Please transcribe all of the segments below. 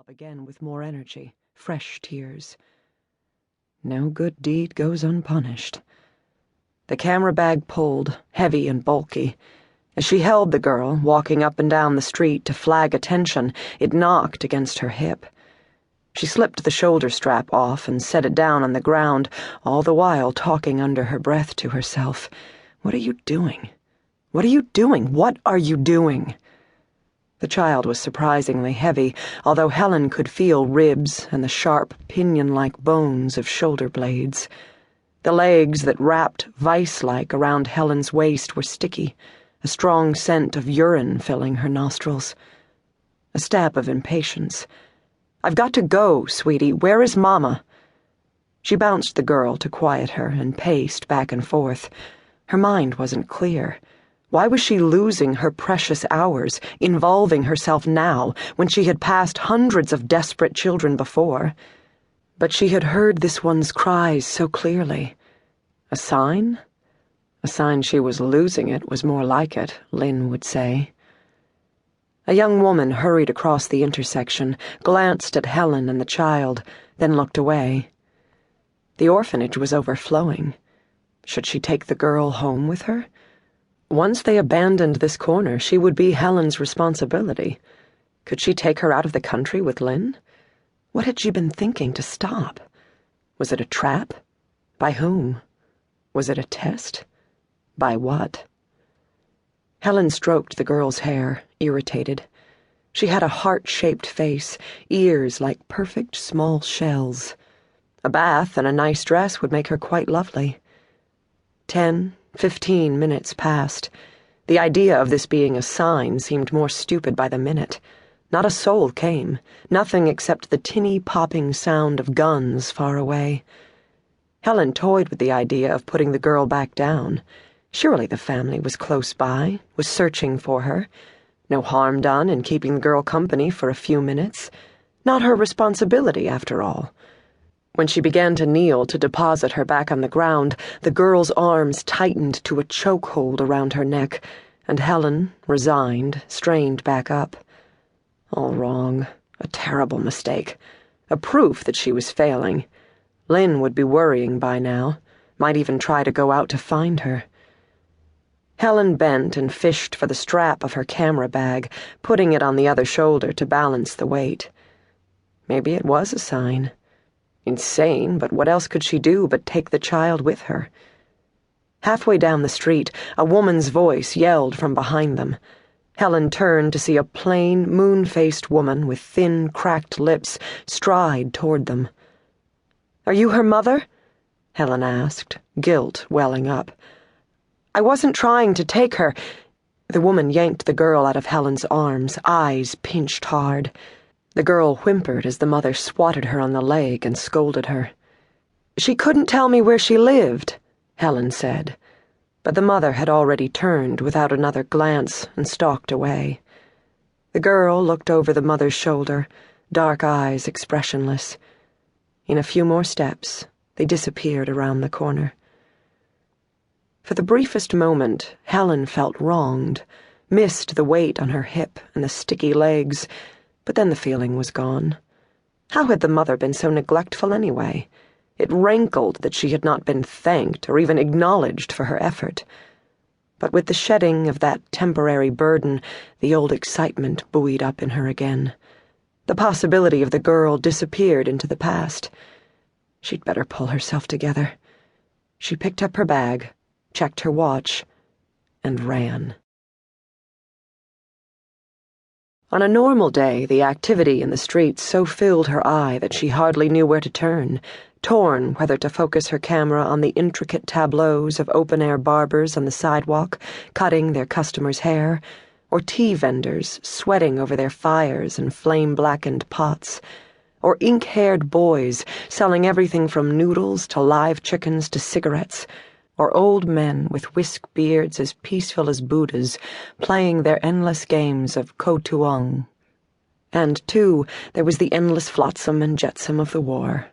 sob again with more energy, fresh tears. No good deed goes unpunished. The camera bag pulled, heavy and bulky. As she held the girl, walking up and down the street to flag attention, it knocked against her hip. She slipped the shoulder strap off and set it down on the ground, all the while talking under her breath to herself. What are you doing? What are you doing? What are you doing? The child was surprisingly heavy, although Helen could feel ribs and the sharp, pinion-like bones of shoulder blades. The legs that wrapped vice-like around Helen's waist were sticky, a strong scent of urine filling her nostrils. A stab of impatience. "I've got to go, sweetie. Where is Mama?" She bounced the girl to quiet her and paced back and forth. Her mind wasn't clear. Why was she losing her precious hours, involving herself now, when she had passed hundreds of desperate children before? But she had heard this one's cries so clearly. A sign? A sign she was losing it was more like it, Lynn would say. A young woman hurried across the intersection, glanced at Helen and the child, then looked away. The orphanage was overflowing. Should she take the girl home with her? Once they abandoned this corner, she would be Helen's responsibility. Could she take her out of the country with Lynn? What had she been thinking to stop? Was it a trap? By whom? Was it a test? By what? Helen stroked the girl's hair, irritated. She had a heart-shaped face, ears like perfect small shells. A bath and a nice dress would make her quite lovely. 15 minutes passed. The idea of this being a sign seemed more stupid by the minute. Not a soul came, nothing except the tinny popping sound of guns far away. Helen toyed with the idea of putting the girl back down. Surely the family was close by, was searching for her. No harm done in keeping the girl company for a few minutes. Not her responsibility, after all. When she began to kneel to deposit her back on the ground, the girl's arms tightened to a chokehold around her neck, and Helen, resigned, strained back up. All wrong. A terrible mistake. A proof that she was failing. Lynn would be worrying by now, might even try to go out to find her. Helen bent and fished for the strap of her camera bag, putting it on the other shoulder to balance the weight. Maybe it was a sign. Insane, but what else could she do but take the child with her? Halfway down the street, a woman's voice yelled from behind them. Helen turned to see a plain, moon-faced woman with thin, cracked lips stride toward them. "Are you her mother?" Helen asked, guilt welling up. "I wasn't trying to take her." The woman yanked the girl out of Helen's arms, eyes pinched hard. The girl whimpered as the mother swatted her on the leg and scolded her. "She couldn't tell me where she lived," Helen said. But the mother had already turned without another glance and stalked away. The girl looked over the mother's shoulder, dark eyes expressionless. In a few more steps, they disappeared around the corner. For the briefest moment, Helen felt wronged, missed the weight on her hip and the sticky legs, but then the feeling was gone. How had the mother been so neglectful anyway? It rankled that she had not been thanked or even acknowledged for her effort. But with the shedding of that temporary burden, the old excitement buoyed up in her again. The possibility of the girl disappeared into the past. She'd better pull herself together. She picked up her bag, checked her watch, and ran. On a normal day, the activity in the streets so filled her eye that she hardly knew where to turn, torn whether to focus her camera on the intricate tableaus of open-air barbers on the sidewalk, cutting their customers' hair, or tea vendors sweating over their fires and flame-blackened pots, or ink-haired boys selling everything from noodles to live chickens to cigarettes, or old men with whisk beards as peaceful as Buddhas, playing their endless games of ko tuong. And, too, there was the endless flotsam and jetsam of the war,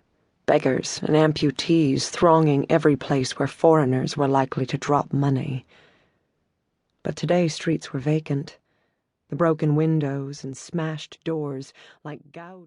beggars and amputees thronging every place where foreigners were likely to drop money. But today streets were vacant. The broken windows and smashed doors, like gouged